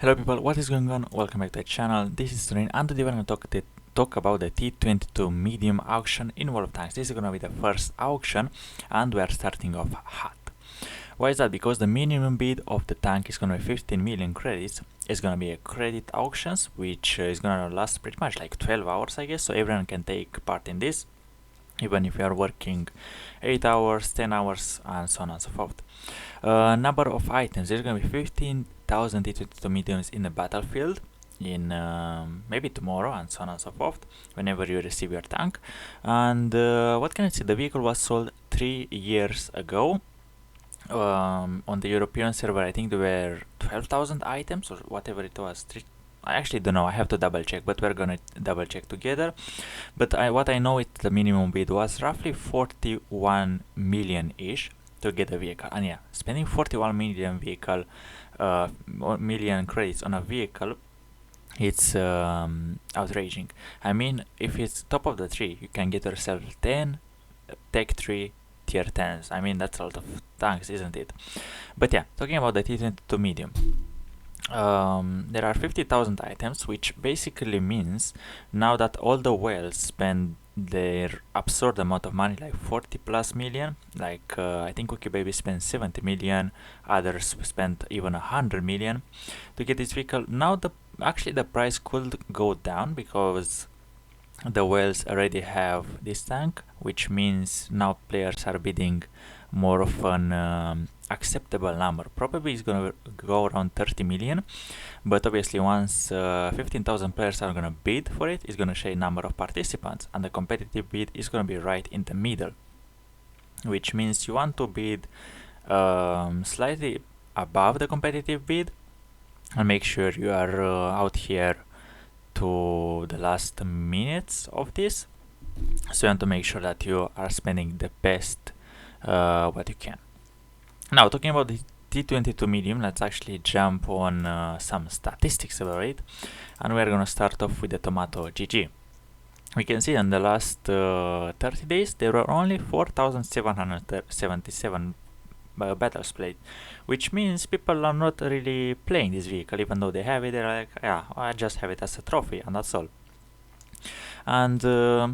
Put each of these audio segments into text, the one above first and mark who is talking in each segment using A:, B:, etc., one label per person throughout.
A: Hello people, what is going on? Welcome back to the channel. This is Sorins and today we're going to talk about the T-22 medium auction in World of Tanks. This is going to be the first auction and we are starting off hot. Why is that? Because the minimum bid of the tank is going to be 15 million credits. It's going to be a credit auctions which is going to last pretty much like 12 hours I guess, so everyone can take part in this. Even if you are working 8 hours, 10 hours and so on and so forth. Number of items, there's going to be 15,000 T-22 mediums in the battlefield in maybe tomorrow and so on and so forth whenever you receive your tank. And what can I say, the vehicle was sold 3 years ago. On the European server I think there were 12,000 items or whatever it was. I actually don't know, I have to double check, but we're gonna double check together. But what I know is the minimum bid was roughly 41 million ish to get a vehicle. And yeah, spending 41 million million credits on a vehicle, it's outraging. I mean, if it's top of the tree, you can get yourself 10 Tech 3 tier 10s. I mean, that's a lot of tanks, isn't it? But yeah, talking about the T-22 medium. There are 50,000 items, which basically means now that all the whales spend their absurd amount of money, like 40 plus million, like I think Cookie Baby spent 70 million, others spent even 100 million to get this vehicle. Now actually the price could go down because the whales already have this tank, which means now players are bidding more of an acceptable number. Probably it's gonna go around 30 million, but obviously once 15,000 players are gonna bid for it, it's gonna show number of participants, and the competitive bid is gonna be right in the middle, which means you want to bid slightly above the competitive bid and make sure you are out here to the last minutes of this, so you want to make sure that you are spending the best what you can. Now, talking about the T-22 medium, let's actually jump on some statistics about it, and we're gonna start off with the Tomato GG. We can see in the last 30 days there were only 4,777 battles played, which means people are not really playing this vehicle. Even though they have it, they're like, yeah, I just have it as a trophy and that's all. And I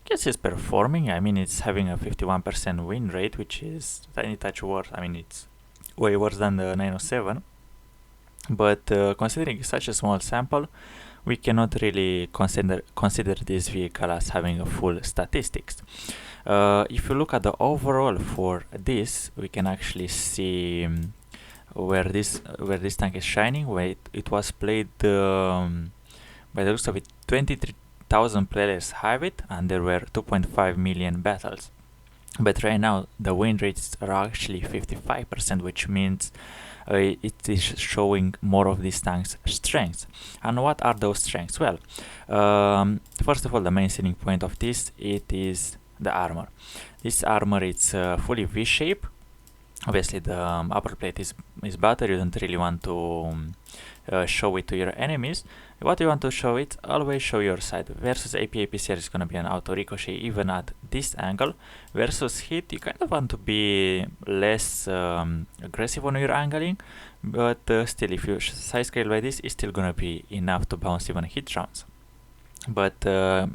A: guess it's performing. I mean, it's having a 51% win rate, which is tiny touch worse. I mean, it's way worse than the 907. But considering such a small sample, we cannot really consider this vehicle as having a full statistics. If you look at the overall for this, we can actually see where this tank is shining. Where it was played by the looks of it, 23,000 players have it, and there were 2.5 million battles. But right now the win rates are actually 55%, which means it is showing more of these tanks' strengths. And what are those strengths? Well, first of all, the main selling point of this, it is the armor. This armor is fully V-shape. Obviously the upper plate is better. You don't really want to show it to your enemies. What you want to show it, always show your side. Versus AP-APCR is gonna be an auto ricochet even at this angle. Versus hit, you kind of want to be less aggressive on your angling, but still, if you side scale like this, it's still gonna be enough to bounce even hit rounds. But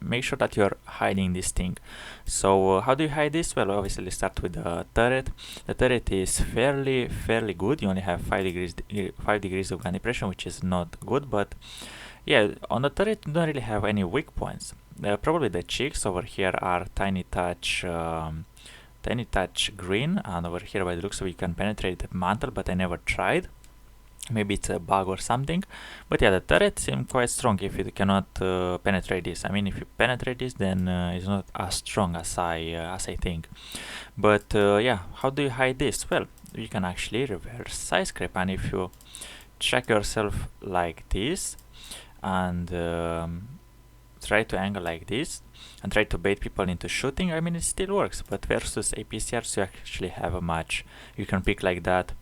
A: make sure that you're hiding this thing. So how do you hide this? Well, obviously let's start with the turret. The turret is fairly good. You only have 5 degrees of gun depression, which is not good, but yeah, on the turret you don't really have any weak points. Probably the cheeks over here are tiny touch green, and over here by the looks of it you can penetrate the mantle, but I never tried. Maybe it's a bug or something, but yeah, the turret seems quite strong if you cannot penetrate this. I mean, if you penetrate this, then it's not as strong as I think. But yeah, how do you hide this? Well, you can actually reverse side scrape, and if you check yourself like this and try to angle like this and try to bait people into shooting, I mean, it still works. But versus APCRs, you actually have a match. You can pick like that.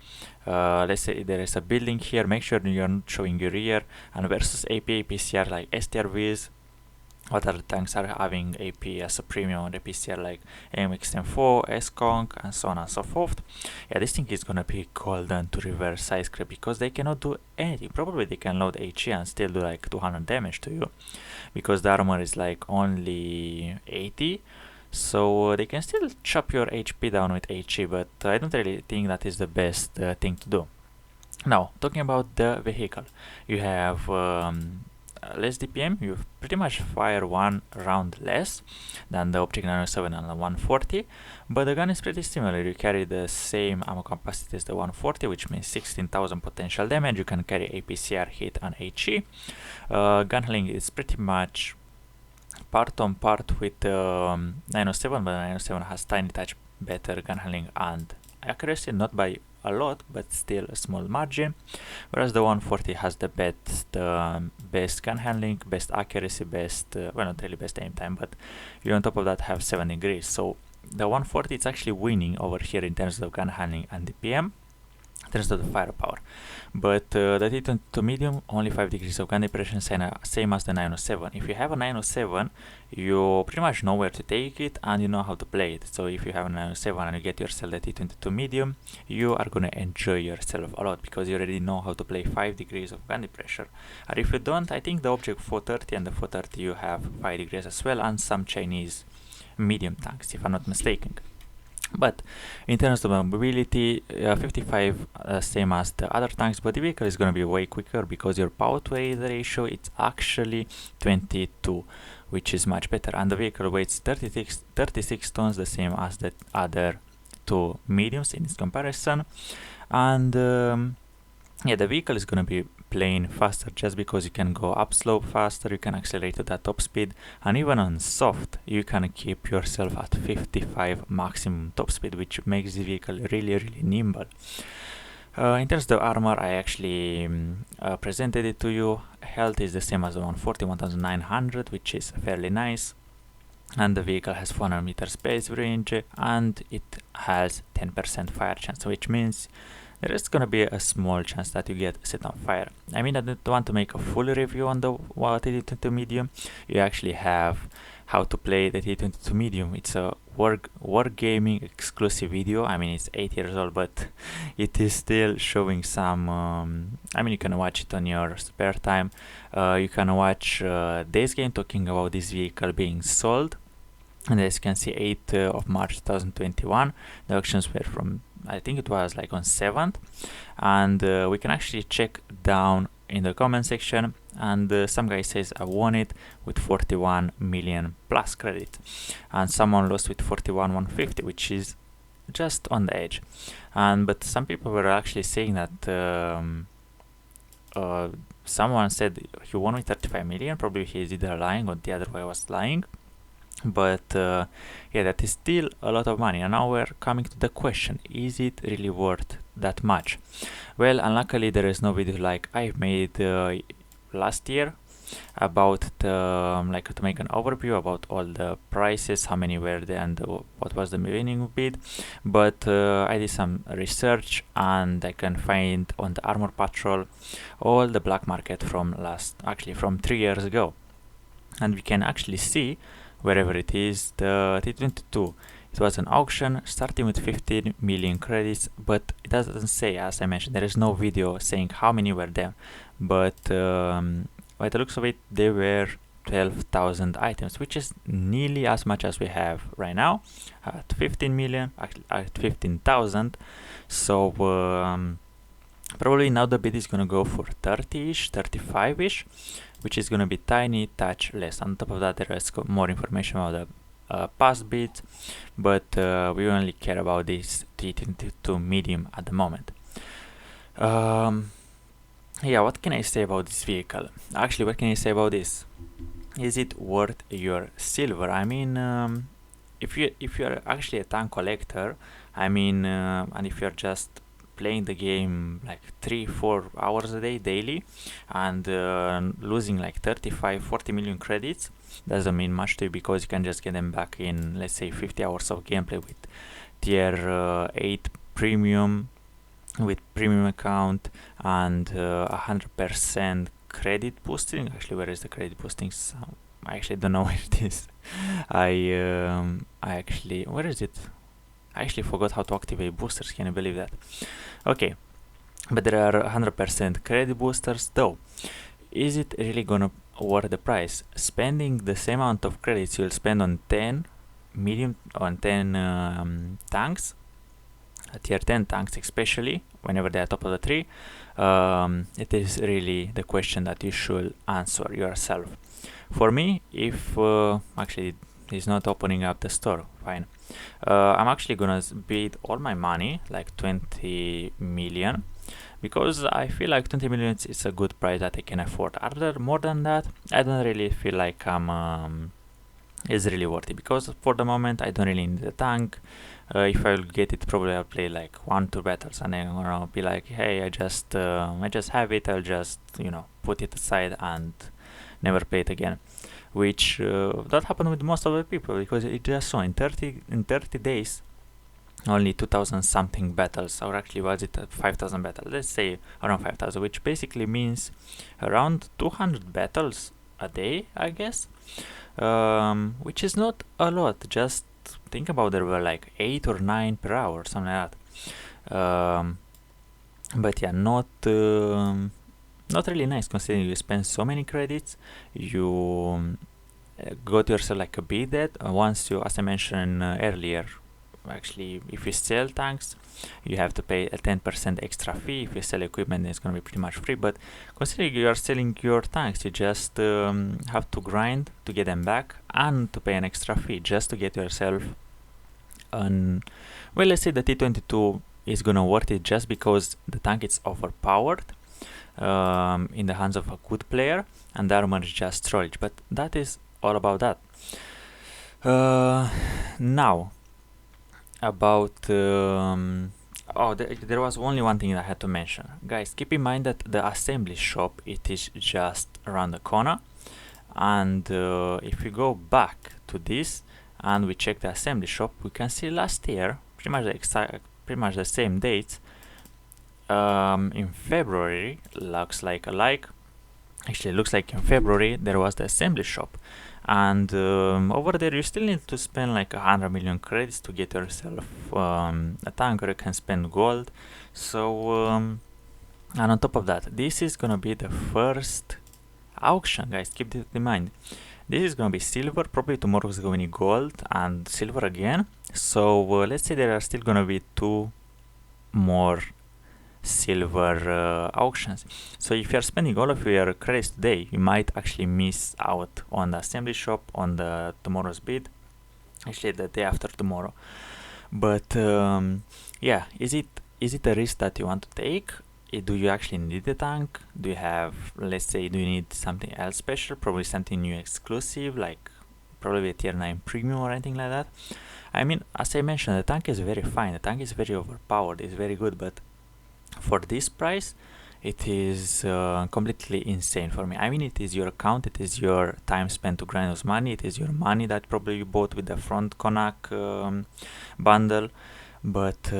A: Let's say there is a building here, make sure you're not showing your rear, and versus AP-APCR like STRVs, what other tanks are having AP as a premium on the PCR, like AMX-10-4, S-Kong, and so on and so forth. Yeah, this thing is gonna be golden to reverse side scrape because they cannot do anything. Probably they can load HE and still do like 200 damage to you because the armor is like only 80. So they can still chop your HP down with HE, but I don't really think that is the best thing to do. Now, talking about the vehicle, you have less DPM, you pretty much fire one round less than the Object 907 and the 140, but the gun is pretty similar. You carry the same ammo capacity as the 140, which means 16,000 potential damage. You can carry APCR, hit, and HE. Gun handling is pretty much part on part with the 907, but the 907 has tiny touch better gun handling and accuracy, not by a lot, but still a small margin, whereas the 140 has the best gun handling, best accuracy, well, not really best aim time, but you on top of that have 7 degrees. So the 140 is actually winning over here in terms of gun handling and DPM, in terms of the firepower. But the T-22 medium, only 5 degrees of gun depression, same as the 907. If you have a 907, you pretty much know where to take it and you know how to play it. So if you have a 907 and you get yourself the T-22 medium, you are gonna enjoy yourself a lot because you already know how to play 5 degrees of gun depression. And if you don't, I think the Object 430 and the 430 you have 5 degrees as well, and some Chinese medium tanks, if I'm not mistaken. But in terms of mobility, 55 same as the other tanks, but the vehicle is going to be way quicker because your power to weight ratio it's actually 22, which is much better, and the vehicle weighs 36 tons, the same as the other two mediums in its comparison. And yeah, the vehicle is going to be playing faster just because you can go upslope faster, you can accelerate to that top speed, and even on soft you can keep yourself at 55 maximum top speed, which makes the vehicle really nimble. In terms of the armor, I actually presented it to you. Health is the same as the 140, 1900, which is fairly nice, and the vehicle has 400 meters base range and it has 10% fire chance, which means there is gonna be a small chance that you get set on fire. I mean, I don't want to make a full review on the T-22 medium. You actually have how to play the T-22 medium. It's a wargaming exclusive video. I mean, it's 8 years old, but it is still showing some. I mean, you can watch it on your spare time. You can watch Days Game talking about this vehicle being sold. And as you can see, 8th of March 2021, the auctions were from, I think it was like on 7th, and we can actually check down in the comment section, and some guy says I won it with 41 million plus credit, and someone lost with 41,150, which is just on the edge. And but some people were actually saying that someone said he won with 35 million, probably he is either lying or the other way was lying. But yeah, that is still a lot of money. And now we're coming to the question, is it really worth that much? Well, unluckily there is no video like I made last year about the, like, to make an overview about all the prices, how many were there, and what was the winning bid. But I did some research and I can find on the Armor Patrol all the black market from from 3 years ago, and we can actually see wherever it is, the T-22. It was an auction starting with 15 million credits, but it doesn't say, as I mentioned, there is no video saying how many were there. But by the looks of it, there were 12,000 items, which is nearly as much as we have right now at 15 million, at 15,000. So probably now the bid is gonna go for 30-ish, 35-ish, which is gonna be tiny touch less. On top of that, there is more information about the past bids, but we only care about this T-22 medium at the moment. Yeah, what can I say about this vehicle? Actually, what can I say about this? Is it worth your silver? I mean, if you're actually a tank collector, I mean, and if you're just playing the game like 3-4 hours a day daily and losing like 35-40 million credits, doesn't mean much to you because you can just get them back in, let's say, 50 hours of gameplay with tier 8 premium, with premium account, and 100% credit boosting. Actually, where is the credit boosting? I actually don't know where it is. I actually, where is it? I actually forgot how to activate boosters. Can you believe that? Okay, but there are 100% credit boosters though. Is it really gonna worth the price? Spending the same amount of credits you'll spend on 10 medium, on 10 tanks, tier 10 tanks especially, whenever they are top of the tree, it is really the question that you should answer yourself. For me, if actually he's not opening up the store, fine. I'm actually gonna bid all my money, like 20 million, because I feel like 20 million is a good price that I can afford. Other more than that, I don't really feel like I'm is really worth it, because for the moment I don't really need the tank. If I'll get it, probably I'll play like 1-2 battles and then I'll be like, hey, I just have it, I'll just put it aside and never play it again, which that happened with most of the people, because it just saw in 30 days only 2000 something battles, or actually was it 5000 battles, let's say around 5000, which basically means around 200 battles a day, I guess, which is not a lot. Just think about, there were like 8 or 9 per hour, something like that. But yeah, not really nice, considering you spend so many credits. You got yourself like a bid that once you, as I mentioned earlier, actually if you sell tanks you have to pay a 10% extra fee. If you sell equipment, it's going to be pretty much free, but considering you are selling your tanks, you just have to grind to get them back and to pay an extra fee just to get yourself an, well, let's say the T-22 is gonna worth it just because the tank is overpowered in the hands of a good player, and the armor is just storage. But that is all about that. Now about there was only one thing that I had to mention, guys. Keep in mind that the assembly shop, it is just around the corner, and if we go back to this and we check the assembly shop, we can see last year pretty much the same dates. In February, looks like actually looks like in February there was the assembly shop, and over there you still need to spend like 100 million credits to get yourself a tank, or you can spend gold. So and on top of that, this is gonna be the first auction, guys. Keep this in mind. This is gonna be silver. Probably tomorrow is gonna be gold and silver again. So let's say there are still gonna be 2 more silver auctions. So if you are spending all of your credits today, you might actually miss out on the assembly shop, on the tomorrow's bid, actually the day after tomorrow. But yeah, is it a risk that you want to take? Do you actually need the tank? Do you have, let's say, do you need something else special, probably something new exclusive, like probably a tier 9 premium or anything like that? I mean, as I mentioned, the tank is very fine, the tank is very overpowered, it's very good, but for this price it is completely insane for me. I mean, it is your account, it is your time spent to grind those money, it is your money that probably you bought with the front Konak bundle, but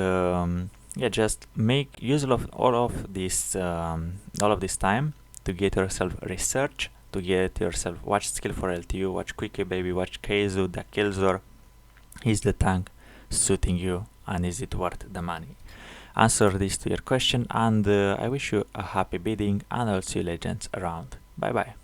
A: yeah, just make use of all of this time to get yourself research, to get yourself watch skill for LTU, watch Quickie Baby, watch Keizu, the Killzor. Is the tank suiting you, and is it worth the money? Answer this to your question, and I wish you a happy bidding, and I'll see you legends around. Bye bye.